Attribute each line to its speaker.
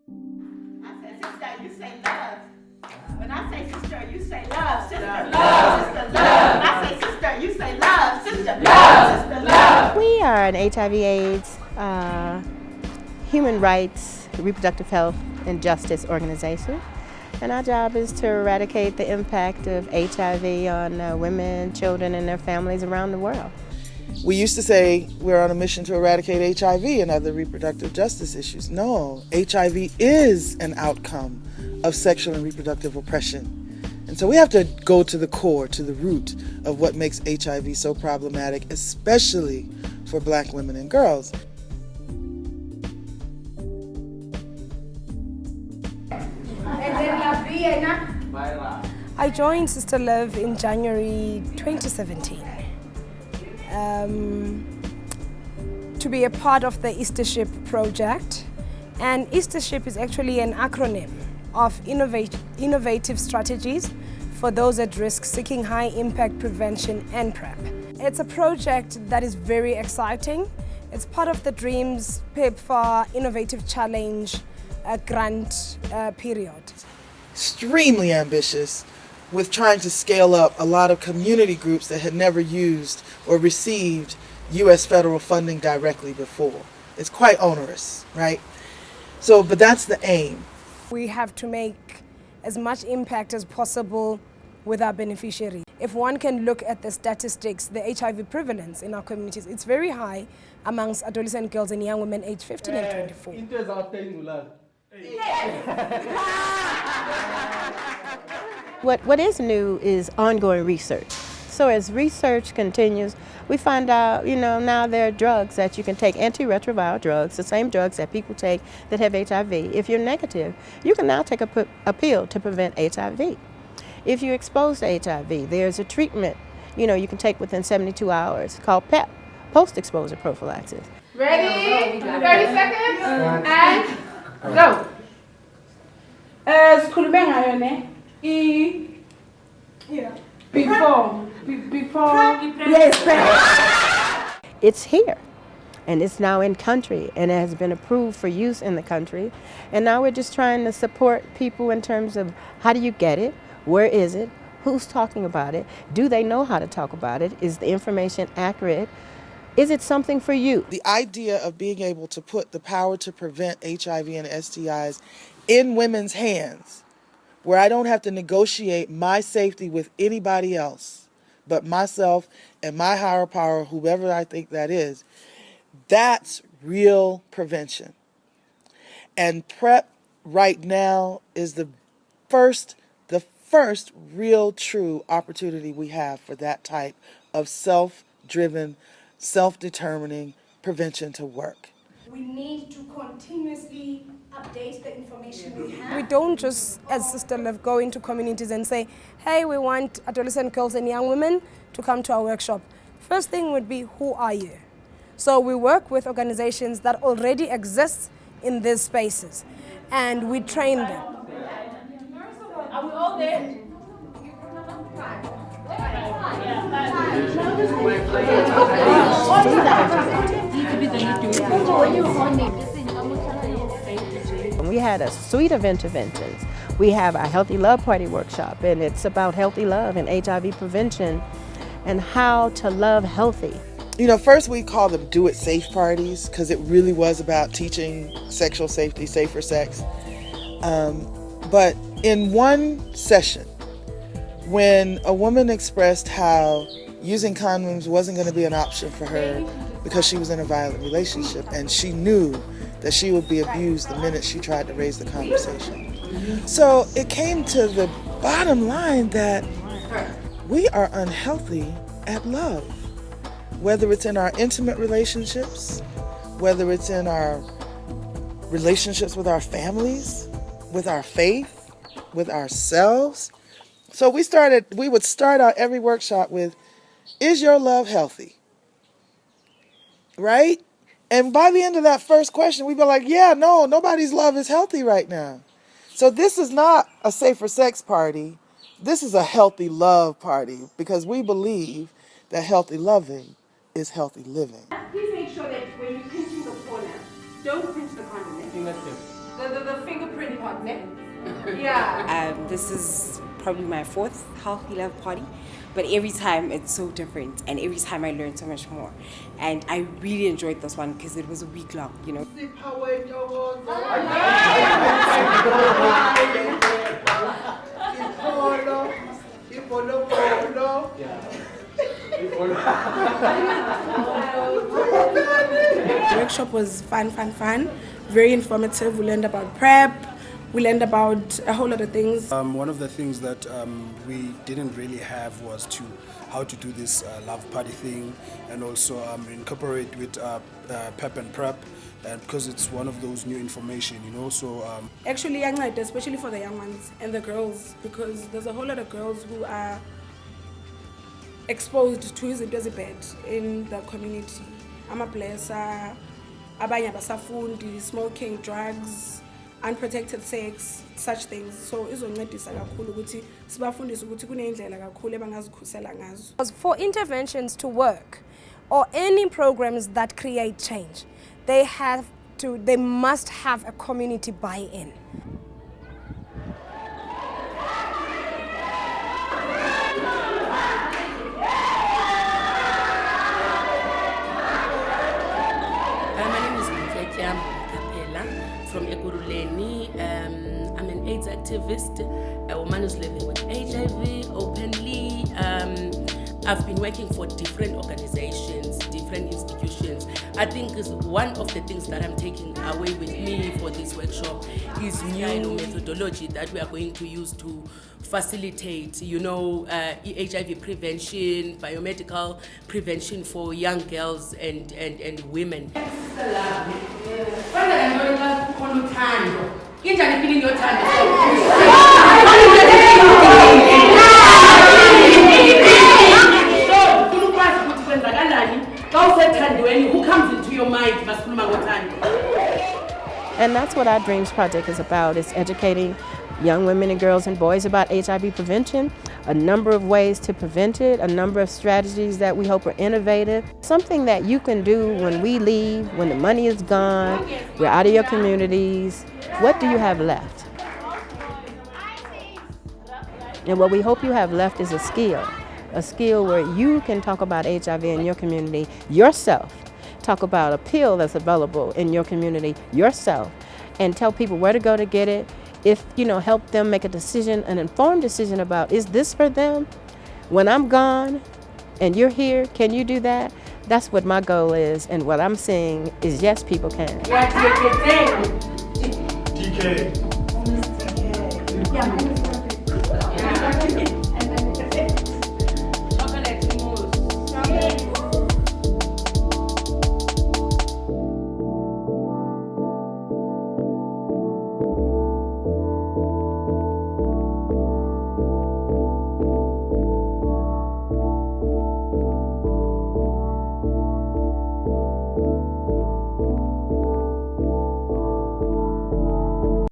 Speaker 1: I said, sister, you say love. When I say sister, you say love. Sister, love. Sister, love. When I say sister, you say love. Sister, love. Sister, love.
Speaker 2: We are an HIV/AIDS, human rights, reproductive health, and justice organization. And our job is to eradicate the impact of HIV on women, children, and their families around the world.
Speaker 3: We used to say we're on a mission to eradicate HIV and other reproductive justice issues. No, HIV is an outcome of sexual and reproductive oppression. And so we have to go to the core, to the root of what makes HIV so problematic, especially for Black women and girls.
Speaker 4: I joined Sister Love in January 2017 to be a part of the iStarshipp project. And iStarshipp is actually an acronym of innovative strategies for those at risk seeking high impact prevention and PrEP. It's a project that is very exciting. It's part of the DREAMS PEPFAR Innovative Challenge grant period.
Speaker 3: Extremely ambitious with trying to scale up a lot of community groups that had never used or received U.S. federal funding directly before. It's quite onerous, right? So, but that's the aim.
Speaker 4: We have to make as much impact as possible with our beneficiaries. If one can look at the statistics, the HIV prevalence in our communities, it's very high amongst adolescent girls and young women aged 15 and 24.
Speaker 2: What is new is ongoing research. So as research continues, we find out, now there are drugs that you can take, antiretroviral drugs, the same drugs that people take that have HIV. If you're negative, you can now take a pill to prevent HIV. If you're exposed to HIV, there's a treatment, you can take within 72 hours called PEP, Post-Exposure Prophylaxis.
Speaker 5: Ready? 30 seconds and go. Sikhulume ngayo ne? Before. Yes.
Speaker 2: It's here, and it's now in country, and it has been approved for use in the country. And now we're just trying to support people in terms of how do you get it, where is it, who's talking about it, do they know how to talk about it, is the information accurate, is it something for you?
Speaker 3: The idea of being able to put the power to prevent HIV and STIs in women's hands, where I don't have to negotiate my safety with anybody else but myself and my higher power, whoever I think that is, that's real prevention. And PrEP right now is the first real true opportunity we have for that type of self-driven, self-determining prevention to work.
Speaker 4: We need to continuously update the information we have. We don't just, as Sister Love, go into communities and say, hey, we want adolescent girls and young women to come to our workshop. First thing would be, who are you? So we work with organizations that already exist in these spaces, and we train them.
Speaker 5: Are we all there?
Speaker 2: We had a suite of interventions. We have our Healthy Love Party workshop, and it's about healthy love and HIV prevention and how to love healthy.
Speaker 3: First we called them Do It Safe parties because it really was about teaching sexual safety, safer sex. But in one session, when a woman expressed how using condoms wasn't going to be an option for her because she was in a violent relationship and she knew that she would be abused the minute she tried to raise the conversation. So it came to the bottom line that we are unhealthy at love, whether it's in our intimate relationships, whether it's in our relationships with our families, with our faith, with ourselves. So we would start out every workshop with, is your love healthy? Right? And by the end of that first question, we'd be like, yeah, no, nobody's love is healthy right now. So this is not a safer sex party. This is a healthy love party because we believe that healthy loving is healthy living.
Speaker 5: Please make sure that when you're pinching the corner, don't pinch the condom. The fingerprint part, ne? Yeah.
Speaker 6: This is probably my 4th Healthy Love party, but every time it's so different, and every time I learn so much more. And I really enjoyed this one because it was a week long, you know.
Speaker 7: The workshop was fun, very informative. We learned about PrEP, we learned about a whole lot of things.
Speaker 8: One of the things that we didn't really have was how to do this love party thing, and also incorporate with PEP and PrEP, because it's one of those new information, you know. So
Speaker 7: Actually, especially for the young ones and the girls, because there's a whole lot of girls who are exposed to izinto ezibad in the community. Amablesa, abanye abasafundi, smoking, drugs, unprotected sex, such things. So izoncedisa kakhulu ukuthi sibafundise ukuthi kunendlela kakhulu abangazikhusela ngazo.
Speaker 4: For interventions to work or any programs that create change, they must have a community buy-in.
Speaker 9: From Ekuruleni. I'm an AIDS activist, a woman who's living with HIV openly. I've been working for different organizations, different institutions. I think is one of the things that I'm taking away with me for this workshop is new methodology that we are going to use to facilitate, you know, HIV prevention, biomedical prevention for young girls and women. Who comes into your mind?
Speaker 2: And that's what our Dreams Project is about. It's educating young women and girls and boys about HIV prevention, a number of ways to prevent it, a number of strategies that we hope are innovative, something that you can do when we leave, when the money is gone, we're out of your communities. What do you have left? And what we hope you have left is a skill where you can talk about HIV in your community yourself, talk about a pill that's available in your community yourself, and tell people where to go to get it. If, you know, help them make a decision, an informed decision about, is this for them? When I'm gone and you're here, can you do that? That's what my goal is, and what I'm seeing is yes, people can.
Speaker 8: DK.